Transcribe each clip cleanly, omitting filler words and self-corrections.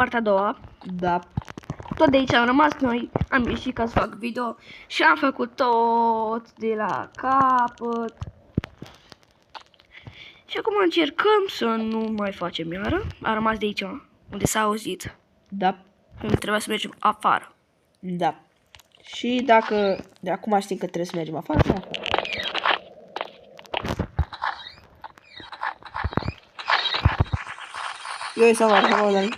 partea a doua. Da. Tot de aici am rămas noi, am ieșit ca să fac video și am făcut tot de la capăt. Și acum încercăm să nu mai facem iară. A rămas de aici, unde s-a auzit. Da. Trebuia să mergem afară. Da. Și dacă de acum știm că trebuie să mergem afară, nu afară. Eu să afară, Dani.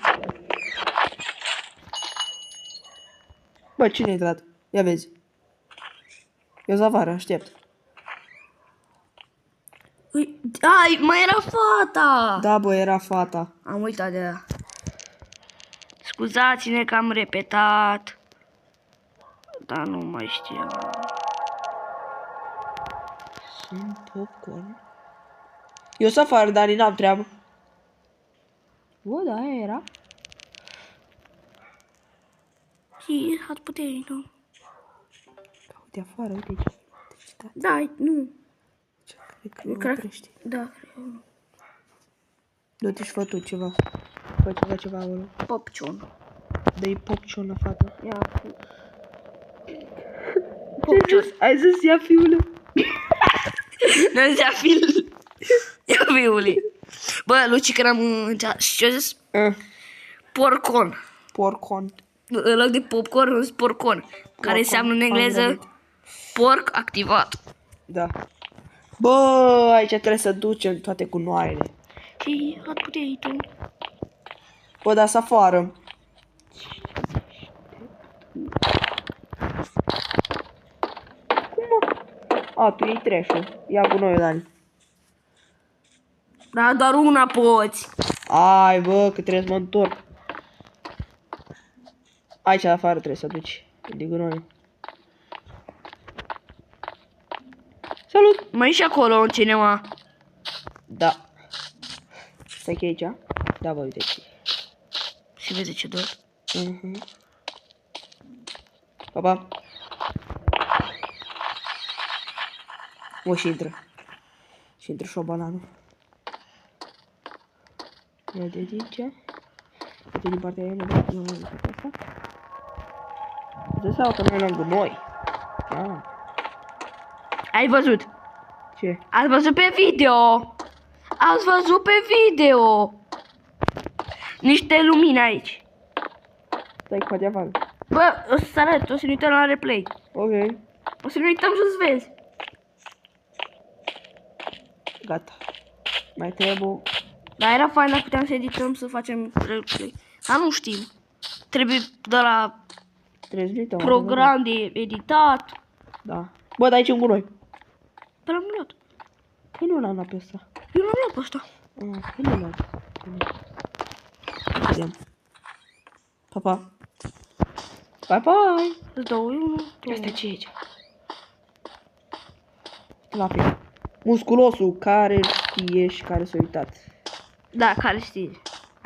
Bă, cine a intrat? Ia vezi. Eu să afară, aștept. Ai, mai era fata! Da, bă, era fata. Am uitat de ea. Scuzați-ne că am repetat. Dar nu mai știu. Sunt popcorn. Eu să afară, Dani, n-am treabă. Bă, da, aia era. Și hot potato. Uite afară, uite aici. Da, nu. Cred că nu oprește. Da, Du-te și fă tu ceva. Fă ceva acolo. popcion. Dă-i popcion la fată. Ia. Ce ai zis, ia fiule? Nu zicea fil. Ia fiule. Bă, Luci, când am încercat, și ce-a zis? Porcon. Porcon. În loc de popcorn, îți porcon. Care înseamnă în engleză porc activat. Da. Bă, aici trebuie să ducem toate cunoaile. Și hot potato. Bă, da, să afară. Cum mă? A, tu iei trash-ul. Ia cu noi, Dani. Da, doar una poți. Ai, bă, că trebuie să mă întorc. Aici afară trebuie să duci. De gunoi. Salut! Mai e și acolo un cinema. Da. Stai că e aici? Da, bă, uite aici. Și vezi ce dor. Pa, pa. O, și intră. Și intră și o banană. Ia de aici. Uite din partea aia, nu mai zic asta. Îți dă seama că noi luăm gunoi. Ah. Ai văzut? Ce? Ați văzut pe video. Ați văzut pe video. Niște lumini aici. Stai cu poate afară. Bă, o să arăt, o să ne uităm la replay. Ok. O să ne uităm să-ți vezi. Gata. Mai trebuie... Dar era fain dacă puteam să edităm, să facem replay. Dar nu știm. Trebuie de la Transmită, program de editat. Da. Bă, dar aici un gunoi. Păi l-am luat. Păi nu l-am luat pe ăsta. Eu l-am luat pe ăsta. Păi nu l-am luat. Vedem. Pa, pa. Bye, bye. Îți dau unul. Asta ce e aici? Lapia. Musculosul care știe și care s-a uitat. Da, care știi.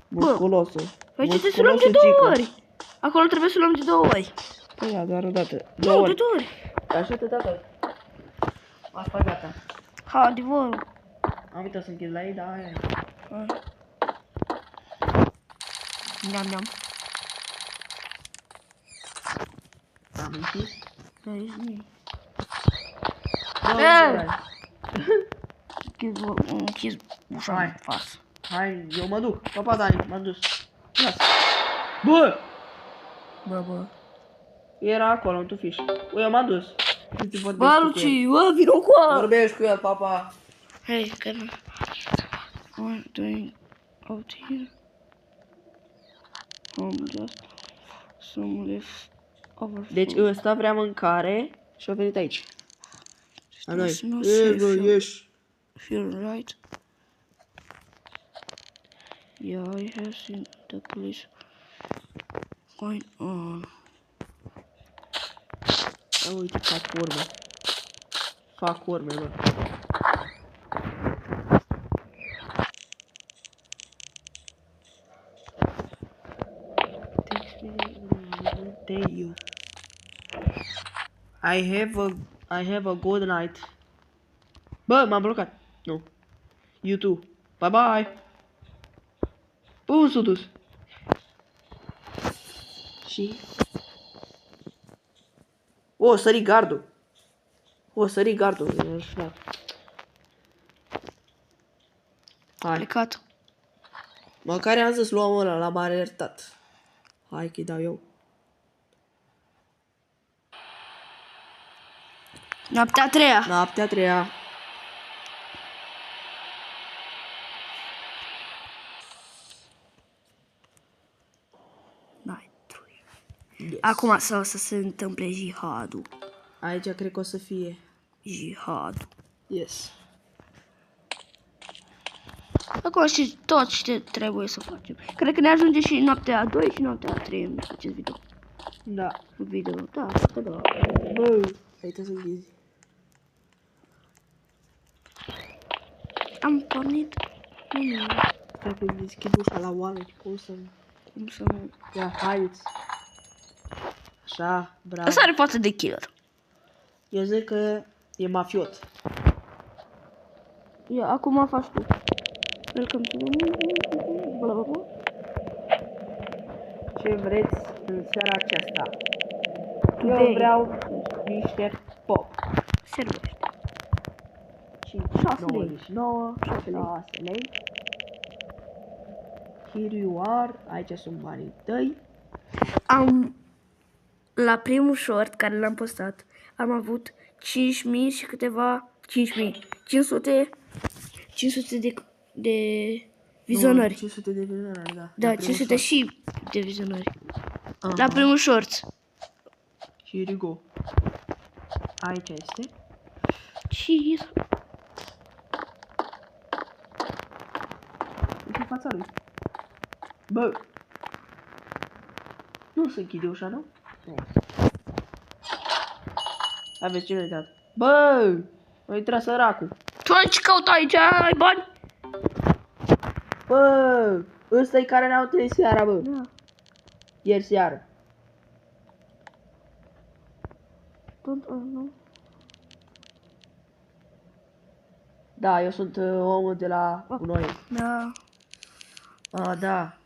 Musculosul. Păi ce trebuie să luăm de două ori? Acolo trebuie să luăm de două ori. Păi da, doar o dată. Nu, Două de ori. două ori. Așa te dată. Asta gata. Ha, adevărul. Am uitat să închid la ei, dar aia e. Neam. Am închis. Închis ușa Hai. în față. Hai, eu mă duc. Pa, pa, Dani, m-am dus. Lasă. Bă! Bă. Era acolo, în tufiș. Bă, eu m-am dus. Bă, Luci, bă, vino cu ăla. Vorbești cu el, papa. Hei, că nu. One, two, out here. Just some left over. Deci ăsta vrea mâncare și a venit aici. La noi. It's not safe, Ieși. Feel right? Yeah, I have seen the police going on. Uite, fac urme. Fac urme, bă. Tell you. I have a good night. Bă, m-am blocat. Nu. You too. Bye bye. Bă, s-a dus. Și... O, sări gardul. O, sări gardul. E înșelat. Hai. Plecat. Măcar am zis luăm ăla, l-am alertat. Hai că-i dau eu. Noaptea a treia. Noaptea a treia. N-ai trui. Yes. Acum să se întâmple jihadul. Aici cred că o să fie. Jihadul. Yes. Acum știi tot ce trebuie să facem. Cred că ne ajunge și noaptea a 2 și noaptea a 3 în acest video. Da. Video, da, cred că da. Bă, hai să închizi. Am pornit. Nu, Cred că deschid ușa la oameni. Cum să... cum să nu... Ia, haideți. Așa, bravo. Asta are față de killer. Eu zic că e mafiot. Ia, acum faci tu. Welcome to bla bla bla. Ce vreți în seara aceasta? Today. Eu vreau niște pop. Servește. 6 lei. 6 lei. Here you are. Aici sunt banii tăi. Am... La primul short care l-am postat, am avut 5.000 și câteva... 5.500 de vizionări. 500 de vizionări, da. Da, La primul 500 shot. și de vizionări. Aha. La primul short. Here you go. Aici este. Și... Uite fața lui. Bă! Nu se închide ușa, nu? Nu. Aveți ce mi-a dat. Bă! A intrat săracul. Tu ce caut aici? Ai bani? Bă! Ăsta e care ne-au trăit seara, bă. Da. Ieri seară. Nu. Da, eu sunt omul de la noi. Da. Ah, da.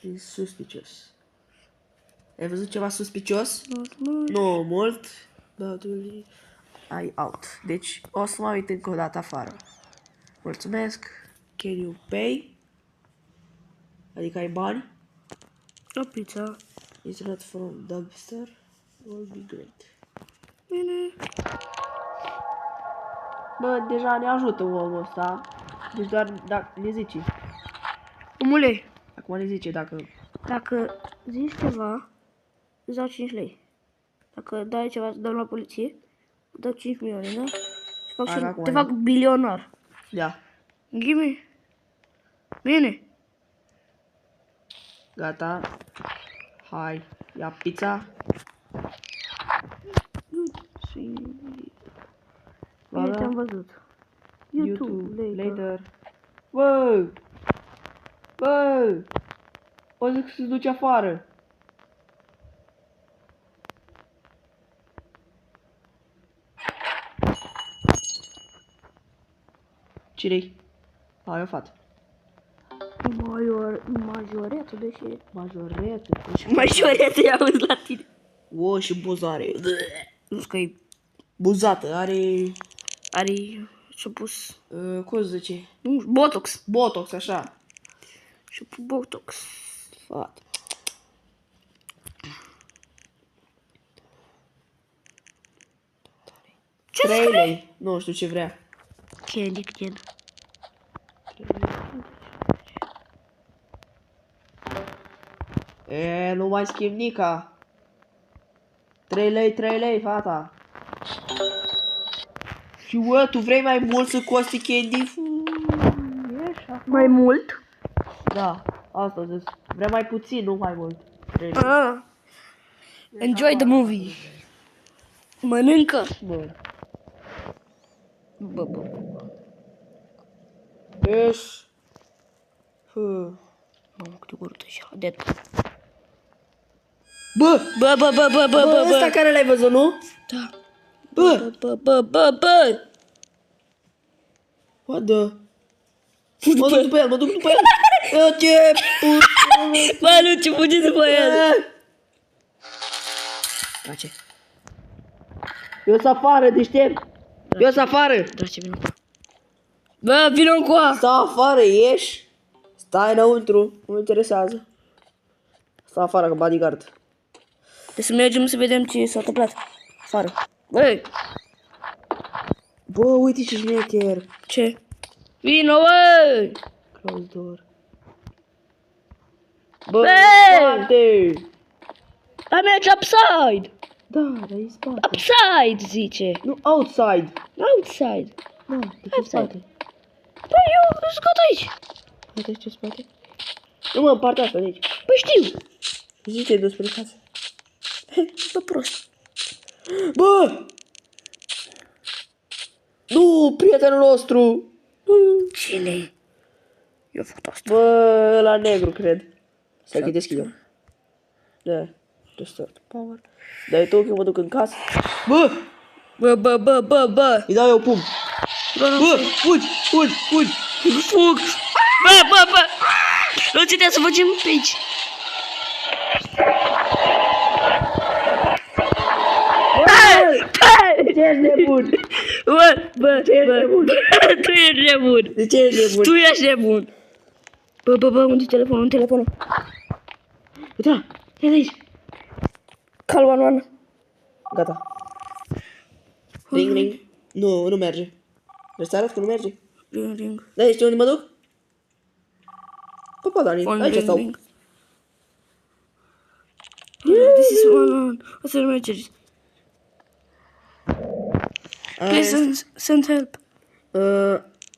E suspicios. Ai văzut ceva suspicios? Nu mult. Băutul ai out. Deci o să mă uit încă o dată afară. Mulțumesc. Can you pay? Adică ai bani? O pizza. It's not from dumpster. Will be great. Bine. Bă, deja ne ajută omul ăsta. Deci doar dacă ne zice. Omule, Acum ne zice dacă... dacă zici ceva, îți dau 5 lei. Dacă dai ceva, îți dau la poliție, îți dau 5 milioane, da? Te fac bilionar. Da. Ghime. Bine. Gata. Hai. Ia pizza. Bine, te-am văzut. YouTube, Later. Bă! Bă! O zic să se duce afară. Cine-i? A, e o fată. Majoretă, deși... Majoretă. Majoretă, i-am auzit la tine. O, și buzare. Nu știu că e... Buzată, are... Are... Și-a pus... cum se zice? Nu știu, botox. Botox, așa. Și-a pus botox. Fată. Ce 3 lei. Nu știu ce vrea. Candy, Ken. E, nu mai schimb nica. 3 lei, fata. Și bă, tu vrei mai mult să costi candy? Mai mult? Da, asta zic. Vrei mai puțin, nu mai mult. 3 lei. Ah. Enjoy the movie. Mănâncă. Bun. Bă. Ești. Mamă, cât de gurtă și dead. Bă! Bă, ăsta care l-ai văzut, nu? Da. Bă! Bă. What the? Mă duc după el. Ce put... Bă, nu ce fugi după el. Drace. Eu sunt afară, deștept. Eu sunt afară. Drace, vină cu. Bă, vină cu a. Stai afară, ieși. Stai înăuntru, nu interesează. Stai afară, că bodyguard. Trebuie să mergem să vedem ce s-a întâmplat. Afară. Băi, Bă, uite ce șmecher. ce? Vino, băi! Close door. Bă, Băi! spate! Dar merge upside! Da, dar e spate. Upside, zice. Nu, outside. Outside. Da, de ce Outside. spate? Băi, eu sunt gata aici. Uite ce spate? Nu mă, în partea asta de aici. Păi știu. Zice despre casă. Bă, prost. Bă! Nu, prietenul nostru! Cine? Eu fac asta. Bă, la negru, cred. Să-l deschid eu. Da. Restart power. Dai tu că mă duc în casă. Bă! Bă. Îi dau eu pum. Bă, fugi! Fug. Bă. Nu trebuie să facem pe aici. Ce ești nebun? Bă, tu ești nebun. De ce ești nebun? Tu ești nebun. Bă, unde-i telefonul? Uite-la, ia de aici. Call 111. Gata. Ring. Nu merge. Vrei să arăt că nu merge? Ring. Da, știi unde mă duc? Papa, Dani, aici stau. This is 111. O să mergeți. Please send help.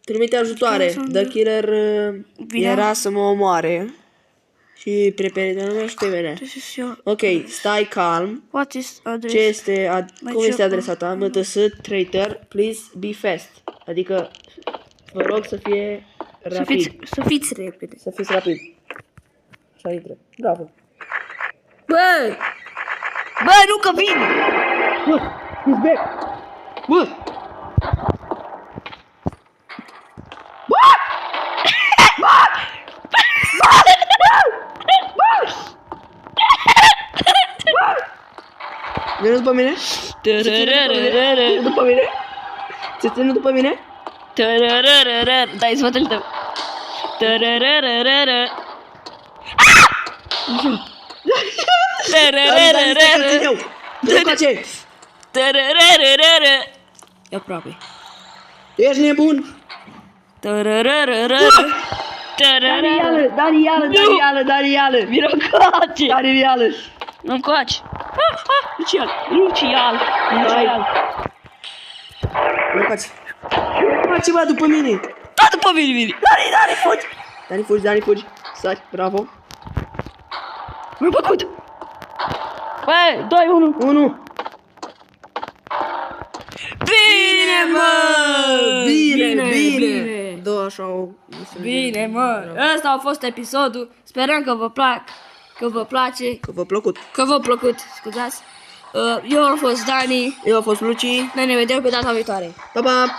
Trimite ajutoare. The killer era să mă omoare. Și prietenul meu și pe mine. This is your... Ok, stai calm. What is address? Ce este, cum este adresa ta? MTS Traitor, please be fast. Adică, vă rog să fie rapid. Să fiți repede. Să fiți rapid. Așa intră. Bravo. Bă, nu că vin. Bă, he's back. Bă! Vine după mine? După mine? Se ține după mine? Dai sfatul tău. Dă-i coace! E aproape. Ești nebun? Danială! Vino coace. Danială! Nu coace. Lucial. Nu faci. Faci ceva după mine. Da, după mine, vine. Dani, fugi. Sari, bravo. Mi-a băcut. Băi, 2-1. 1. Bine. Da, așa o... Bine, mă. Ăsta a fost episodul. Sperăm că vă plac. Că vă place. Că v-a plăcut. Că v-a plăcut. Scuzați. Eu am fost Dani. Eu am fost Luci. Noi ne vedem pe data viitoare. Pa, pa!